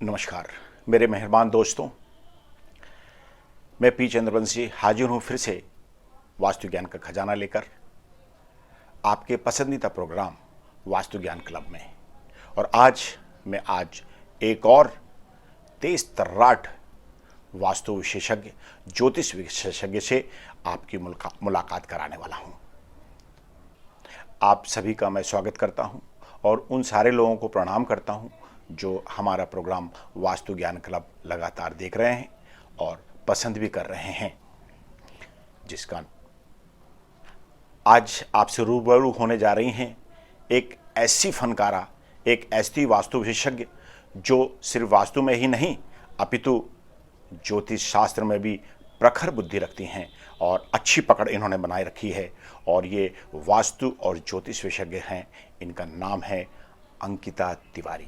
नमस्कार मेरे मेहरबान दोस्तों, मैं पी चंद्रवंशी हाजिर हूँ फिर से वास्तु ज्ञान का खजाना लेकर आपके पसंदीदा प्रोग्राम वास्तु ज्ञान क्लब में। और आज मैं एक और तेज तर्राट वास्तु विशेषज्ञ, ज्योतिष विशेषज्ञ से आपकी मुलाकात कराने वाला हूँ। आप सभी का मैं स्वागत करता हूँ और उन सारे लोगों को प्रणाम करता हूँ जो हमारा प्रोग्राम वास्तु ज्ञान क्लब लगातार देख रहे हैं और पसंद भी कर रहे हैं, जिसका आज आपसे रूबरू होने जा रही हैं एक ऐसी फनकारा, एक ऐसी वास्तु विशेषज्ञ जो सिर्फ वास्तु में ही नहीं अपितु ज्योतिष शास्त्र में भी प्रखर बुद्धि रखती हैं और अच्छी पकड़ इन्होंने बनाए रखी है। और ये वास्तु और ज्योतिष विशेषज्ञ हैं। इनका नाम है अंकिता तिवारी।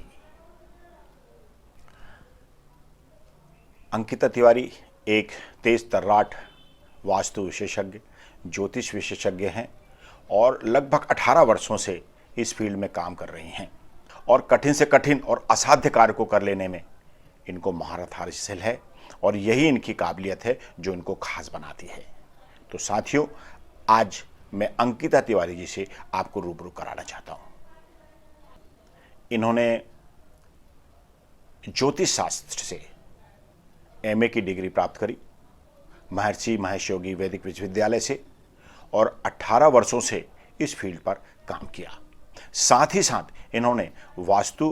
अंकिता तिवारी एक तेज तर्राट वास्तु विशेषज्ञ, ज्योतिष विशेषज्ञ हैं और लगभग 18 वर्षों से इस फील्ड में काम कर रही हैं और कठिन से कठिन और असाध्य कार्य को कर लेने में इनको महारत हासिल है और यही इनकी काबिलियत है जो इनको खास बनाती है। तो साथियों, आज मैं अंकिता तिवारी जी से आपको रूबरू कराना चाहता हूँ। इन्होंने ज्योतिष शास्त्र से एमए की डिग्री प्राप्त करी महर्षि महेश योगी वैदिक विश्वविद्यालय से और 18 वर्षों से इस फील्ड पर काम किया। साथ ही साथ इन्होंने वास्तु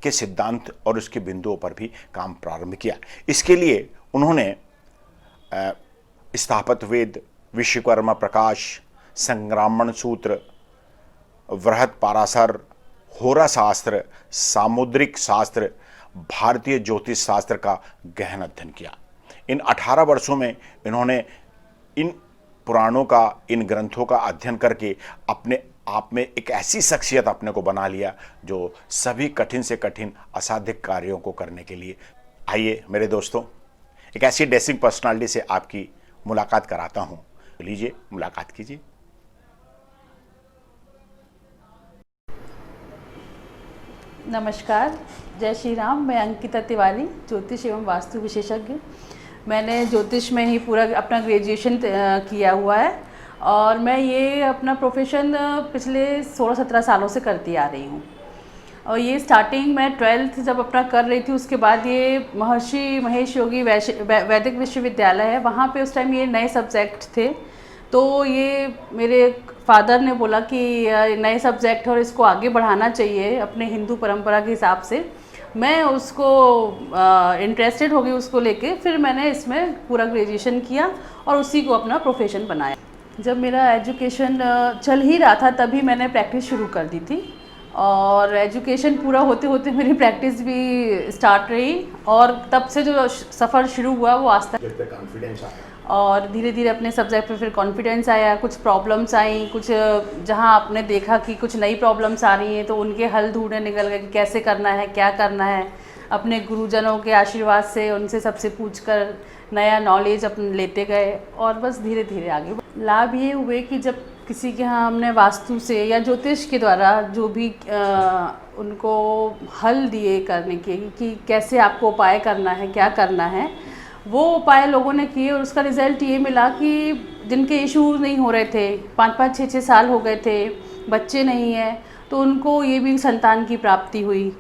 के सिद्धांत और उसके बिंदुओं पर भी काम प्रारंभ किया। इसके लिए उन्होंने स्थापत्य वेद, विश्वकर्मा प्रकाश, संग्रामण सूत्र, वृहत पाराशर, होरा शास्त्र, सामुद्रिक शास्त्र, भारतीय ज्योतिष शास्त्र का गहन अध्ययन किया। इन 18 वर्षों में इन्होंने इन पुराणों का, इन ग्रंथों का अध्ययन करके अपने आप में एक ऐसी शख्सियत अपने को बना लिया जो सभी कठिन से कठिन असाध्य कार्यों को करने के लिए। आइए मेरे दोस्तों, एक ऐसी डैशिंग पर्सनालिटी से आपकी मुलाकात कराता हूँ। लीजिए, मुलाकात कीजिए। नमस्कार, जय श्री राम। मैं अंकिता तिवारी, ज्योतिष एवं वास्तु विशेषज्ञ। मैंने ज्योतिष में ही पूरा अपना ग्रेजुएशन किया हुआ है और मैं ये अपना प्रोफेशन पिछले 16-17 सालों से करती आ रही हूँ। और ये स्टार्टिंग मैं 12th जब अपना कर रही थी, उसके बाद ये महर्षि महेश योगी वैदिक विश्वविद्यालय है, वहाँ पे उस टाइम ये नए सब्जेक्ट थे। तो ये मेरे फादर ने बोला कि नए सब्जेक्ट है और इसको आगे बढ़ाना चाहिए अपने हिंदू परंपरा के हिसाब से। मैं उसको इंटरेस्टेड हो गई उसको लेके, फिर मैंने इसमें पूरा ग्रेजुएशन किया और उसी को अपना प्रोफेशन बनाया। जब मेरा एजुकेशन चल ही रहा था तभी मैंने प्रैक्टिस शुरू कर दी थी और एजुकेशन पूरा होते होते मेरी प्रैक्टिस भी स्टार्ट रही और तब से जो सफ़र शुरू हुआ वो आज तक कॉन्फिडेंस आया और धीरे धीरे अपने सब्जेक्ट पे फिर कॉन्फिडेंस आया। कुछ प्रॉब्लम्स आई, कुछ जहाँ आपने देखा कि कुछ नई प्रॉब्लम्स आ रही हैं तो उनके हल ढूंढने निकल गए कि कैसे करना है, क्या करना है। अपने गुरुजनों के आशीर्वाद से, उनसे सबसे पूछकर नया नॉलेज अपन लेते गए और बस धीरे धीरे आगे। लाभ ये हुए कि जब किसी के यहाँ हमने वास्तु से या ज्योतिष के द्वारा जो भी उनको हल दिए करने के कि कैसे आपको उपाय करना है, क्या करना है, वो उपाय लोगों ने किए और उसका रिज़ल्ट ये मिला कि जिनके इशूज़ नहीं हो रहे थे, 5-5, 6-6 साल हो गए थे, बच्चे नहीं हैं, तो उनको ये भी संतान की प्राप्ति हुई।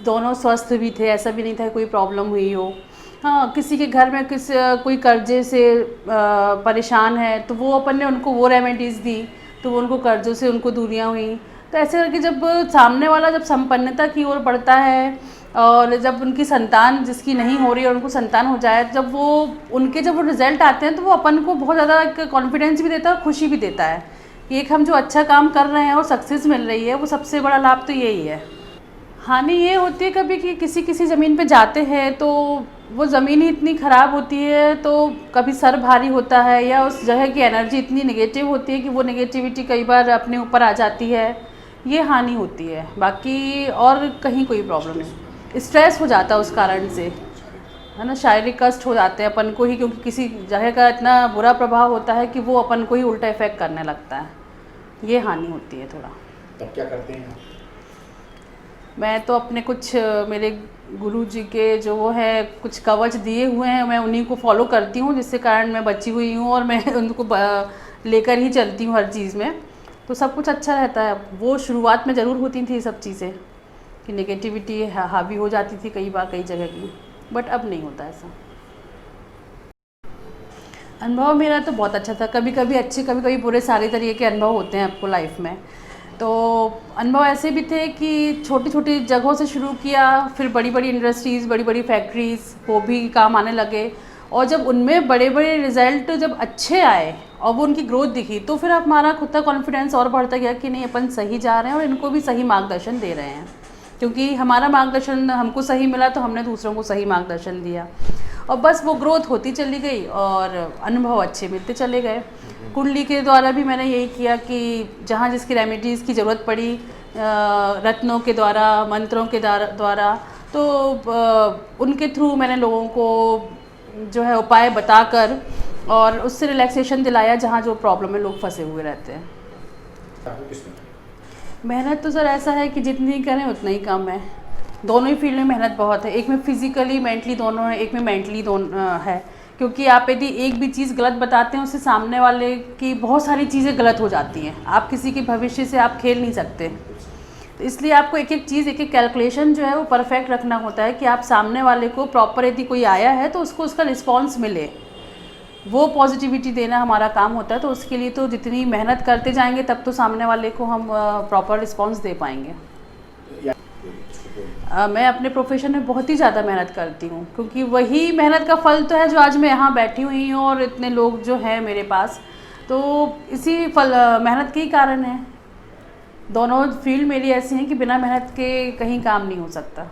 दोनों स्वस्थ भी थे, ऐसा भी नहीं था कोई प्रॉब्लम हुई हो। हाँ, किसी के घर में कोई कर्जे से परेशान है तो वो अपन ने उनको वो रेमेडीज़ दी तो वो उनको कर्जों से उनको दूरियाँ हुई। तो ऐसे करके जब सामने वाला जब संपन्नता की ओर बढ़ता है और जब उनकी संतान जिसकी नहीं हो रही है और उनको संतान हो जाए, जब वो रिज़ल्ट आते हैं तो वो अपन को बहुत ज़्यादा एक कॉन्फिडेंस भी देता है, खुशी भी देता है कि एक हम जो अच्छा काम कर रहे हैं और सक्सेस मिल रही है, वो सबसे बड़ा लाभ तो यही है। हानि ये होती है कभी कि किसी ज़मीन पे जाते हैं तो वो ज़मीन ही इतनी ख़राब होती है तो कभी सर भारी होता है या उस जगह की एनर्जी इतनी नेगेटिव होती है कि वो नेगेटिविटी कई बार अपने ऊपर आ जाती है। ये हानि होती है, बाकी और कहीं कोई प्रॉब्लम नहीं। स्ट्रेस हो जाता है उस कारण से, है ना, शारीरिक कष्ट हो जाते हैं अपन को ही, क्योंकि किसी जगह का इतना बुरा प्रभाव होता है कि वो अपन को ही उल्टा इफेक्ट करने लगता है। ये हानि होती है थोड़ा। तब क्या करते हैं? मैं तो अपने कुछ मेरे गुरु जी के जो वो है कुछ कवच दिए हुए हैं, मैं उन्हीं को फॉलो करती हूँ, जिससे कारण मैं बची हुई हूँ और मैं उनको लेकर ही चलती हूँ हर चीज़ में, तो सब कुछ अच्छा रहता है। वो शुरुआत में ज़रूर होती थी सब चीज़ें कि नेगेटिविटी हावी हो जाती थी कई बार कई जगह की, बट अब नहीं होता ऐसा। अनुभव मेरा तो बहुत अच्छा था, कभी कभी अच्छे कभी कभी बुरे, सारे तरीके के अनुभव होते हैं आपको लाइफ में। तो अनुभव ऐसे भी थे कि छोटी छोटी जगहों से शुरू किया, फिर बड़ी बड़ी इंडस्ट्रीज़, बड़ी बड़ी फैक्ट्रीज़, वो भी काम आने लगे, और जब उनमें बड़े बड़े रिजल्ट जब अच्छे आए और वो उनकी ग्रोथ दिखी, तो फिर हमारा खुद का कॉन्फिडेंस और बढ़ता गया कि नहीं, अपन सही जा रहे हैं और इनको भी सही मार्गदर्शन दे रहे हैं, क्योंकि हमारा मार्गदर्शन हमको सही मिला तो हमने दूसरों को सही मार्गदर्शन दिया, और बस वो ग्रोथ होती चली गई और अनुभव अच्छे मिलते चले गए। कुंडली के द्वारा भी मैंने यही किया कि जहाँ जिसकी रेमेडीज़ की ज़रूरत पड़ी, रत्नों के द्वारा, मंत्रों के द्वारा, तो उनके थ्रू मैंने लोगों को जो है उपाय बताकर और उससे रिलैक्सेशन दिलाया जहाँ जो प्रॉब्लम में लोग फंसे हुए रहते हैं। मेहनत तो सर ऐसा है कि जितनी करें उतना ही कम है। दोनों ही फील्ड में मेहनत बहुत है, एक में फिजिकली मेंटली दोनों है, एक में मेंटली दोनों है, क्योंकि आप यदि एक भी चीज़ गलत बताते हैं उससे सामने वाले की बहुत सारी चीज़ें गलत हो जाती हैं। आप किसी के भविष्य से आप खेल नहीं सकते, तो इसलिए आपको एक एक चीज़, एक एक कैलकुलेशन जो है वो परफेक्ट रखना होता है कि आप सामने वाले को प्रॉपर, यदि कोई आया है तो उसको उसका रिस्पॉन्स मिले, वो पॉजिटिविटी देना हमारा काम होता है। तो उसके लिए तो जितनी मेहनत करते जाएंगे तब तो सामने वाले को हम प्रॉपर रिस्पॉन्स दे पाएंगे। मैं अपने प्रोफेशन में बहुत ही ज़्यादा मेहनत करती हूँ, क्योंकि वही मेहनत का फल तो है जो आज मैं यहाँ बैठी हुई हूँ और इतने लोग जो हैं मेरे पास, तो इसी मेहनत के ही कारण है। दोनों फील्ड मेरी ऐसी हैं कि बिना मेहनत के कहीं काम नहीं हो सकता।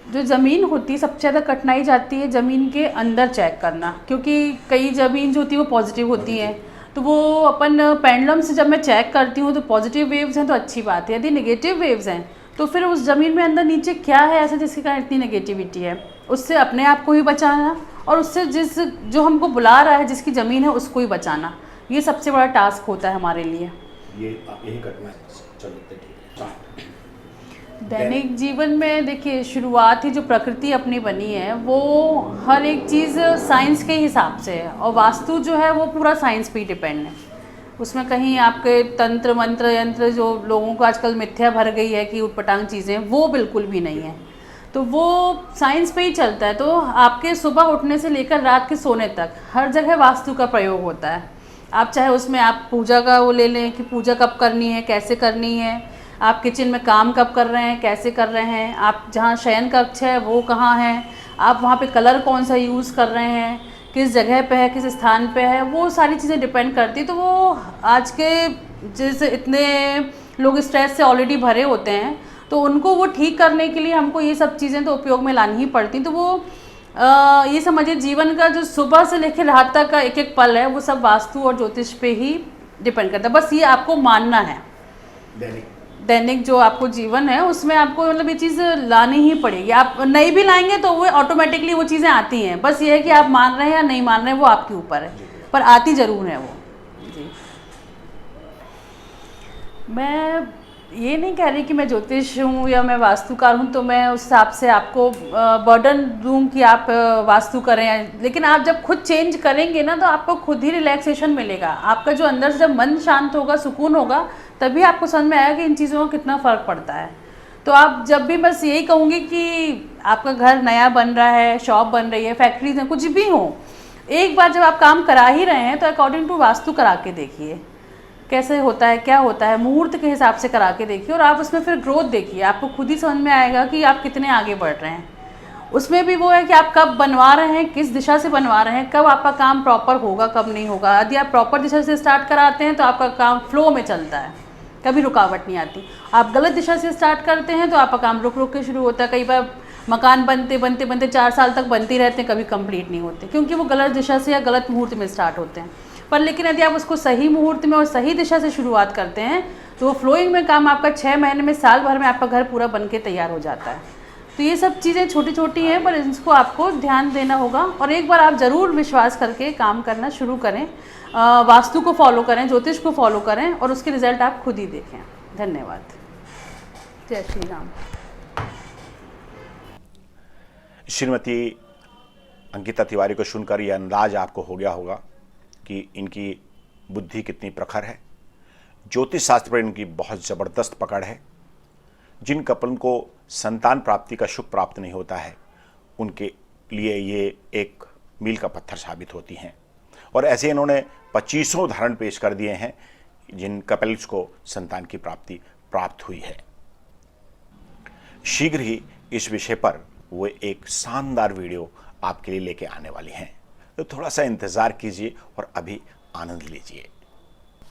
जो ज़मीन होती है सबसे ज़्यादा कठिनाई जाती है ज़मीन के अंदर चेक करना, क्योंकि कई ज़मीन जो होती है वो पॉजिटिव होती है, तो वो अपन पेंडुलम से जब मैं चेक करती हूँ तो पॉजिटिव वेव्स हैं तो अच्छी बात है, यदि नेगेटिव वेव्स हैं तो फिर उस ज़मीन में अंदर नीचे क्या है ऐसे जिसके कारण इतनी नेगेटिविटी है, उससे अपने आप को ही बचाना और उससे जो हमको बुला रहा है जिसकी ज़मीन है उसको ही बचाना, ये सबसे बड़ा टास्क होता है हमारे लिए। यही करना है। चलो दैनिक जीवन में देखिए, शुरुआत ही जो प्रकृति अपनी बनी है वो हर एक चीज़ साइंस के हिसाब से है, और वास्तु जो है वो पूरा साइंस पे ही डिपेंड है। उसमें कहीं आपके तंत्र मंत्र यंत्र जो लोगों को आजकल मिथ्या भर गई है कि उटपटांग चीज़ें, वो बिल्कुल भी नहीं है, तो वो साइंस पे ही चलता है। तो आपके सुबह उठने से लेकर रात के सोने तक हर जगह वास्तु का प्रयोग होता है। आप चाहे उसमें आप पूजा का वो ले लें कि पूजा कब करनी है, कैसे करनी है, आप किचन में काम कब कर रहे हैं, कैसे कर रहे हैं, आप जहाँ शयन कक्ष है वो कहाँ है, आप वहाँ पे कलर कौन सा यूज़ कर रहे हैं, किस जगह पे है, किस स्थान पे है, वो सारी चीज़ें डिपेंड करती। तो वो आज के जैसे इतने लोग स्ट्रेस से ऑलरेडी भरे होते हैं, तो उनको वो ठीक करने के लिए हमको ये सब चीज़ें तो उपयोग में लानी ही पड़ती। तो वो ये समझिए जीवन का जो सुबह से लेकर रात तक का एक एक पल है वो सब वास्तु और ज्योतिष पे ही डिपेंड करता है। बस ये आपको मानना है, दैनिक जो आपको जीवन है उसमें आपको मतलब ये चीज़ लानी ही पड़ेगी। आप नहीं भी लाएंगे तो वो ऑटोमेटिकली वो चीज़ें आती हैं, बस ये है कि आप मान रहे हैं या नहीं मान रहे हैं वो आपके ऊपर है, पर आती ज़रूर है वो। जी, मैं ये नहीं कह रही कि मैं ज्योतिष हूँ या मैं वास्तुकार हूँ तो मैं उस हिसाब से आपको बर्डन दूँ कि आप वास्तु करें, लेकिन आप जब खुद चेंज करेंगे ना तो आपको खुद ही रिलैक्सेशन मिलेगा। आपका जो अंदर से जब मन शांत होगा, सुकून होगा, तभी आपको समझ में आएगा कि इन चीज़ों का कितना फ़र्क पड़ता है। तो आप जब भी, बस यही कहूँगी कि आपका घर नया बन रहा है, शॉप बन रही है, फैक्ट्रीज हैं, कुछ भी हो, एक बार जब आप काम करा ही रहे हैं तो अकॉर्डिंग टू वास्तु करा के देखिए कैसे होता है, क्या होता है, मुहूर्त के हिसाब से करा के देखिए और आप उसमें फिर ग्रोथ देखिए, आपको खुद ही समझ में आएगा कि आप कितने आगे बढ़ रहे हैं। उसमें भी वो है कि आप कब बनवा रहे हैं, किस दिशा से बनवा रहे हैं, कब आपका काम प्रॉपर होगा, कब नहीं होगा। यदि आप प्रॉपर दिशा से स्टार्ट कराते हैं तो आपका काम फ्लो में चलता है, कभी रुकावट नहीं आती। आप गलत दिशा से स्टार्ट करते हैं तो आपका काम रुक रुक के शुरू होता है। कई बार मकान बनते बनते बनते 4 साल तक बनते रहते हैं, कभी कंप्लीट नहीं होते, क्योंकि वो गलत दिशा से या गलत मुहूर्त में स्टार्ट होते हैं। पर लेकिन यदि आप उसको सही मुहूर्त में और सही दिशा से शुरुआत करते हैं तो वो फ्लोइंग में काम आपका 6 महीने में, साल भर में आपका घर पूरा बन के तैयार हो जाता है। तो ये सब चीज़ें छोटी छोटी हैं, पर इसको आपको ध्यान देना होगा और एक बार आप ज़रूर विश्वास करके काम करना शुरू करें, वास्तु को फॉलो करें, ज्योतिष को फॉलो करें और उसके रिजल्ट आप खुद ही देखें। धन्यवाद। जय श्री राम। श्रीमती अंकिता तिवारी को सुनकर यह अंदाज आपको हो गया होगा कि इनकी बुद्धि कितनी प्रखर है। ज्योतिष शास्त्र पर इनकी बहुत ज़बरदस्त पकड़ है। जिन कपल को संतान प्राप्ति का सुख प्राप्त नहीं होता है, उनके लिए ये एक मील का पत्थर साबित होती हैं। और ऐसे इन्होंने 25 उदाहरण पेश कर दिए हैं जिन कपल्स को संतान की प्राप्ति प्राप्त हुई है। शीघ्र ही इस विषय पर वो एक शानदार वीडियो आपके लिए लेके आने वाली हैं, तो थोड़ा सा इंतज़ार कीजिए और अभी आनंद लीजिए।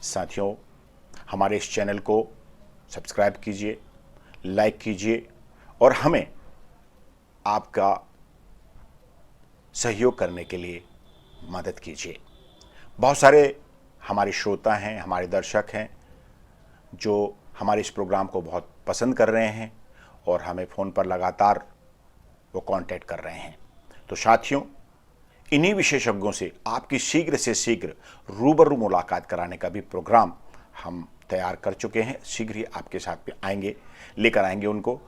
साथियों, हमारे इस चैनल को सब्सक्राइब कीजिए, लाइक कीजिए और हमें आपका सहयोग करने के लिए मदद कीजिए। बहुत सारे हमारे श्रोता हैं, हमारे दर्शक हैं जो हमारे इस प्रोग्राम को बहुत पसंद कर रहे हैं और हमें फ़ोन पर लगातार वो कांटेक्ट कर रहे हैं। तो साथियों, इन्हीं विशेषज्ञों से आपकी शीघ्र से शीघ्र रूबरू मुलाकात कराने का भी प्रोग्राम हम तैयार कर चुके हैं। शीघ्र ही आपके साथ में आएंगे, लेकर आएंगे उनको।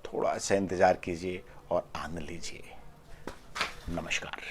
थोड़ा सा इंतज़ार कीजिए और आनंद लीजिए। नमस्कार।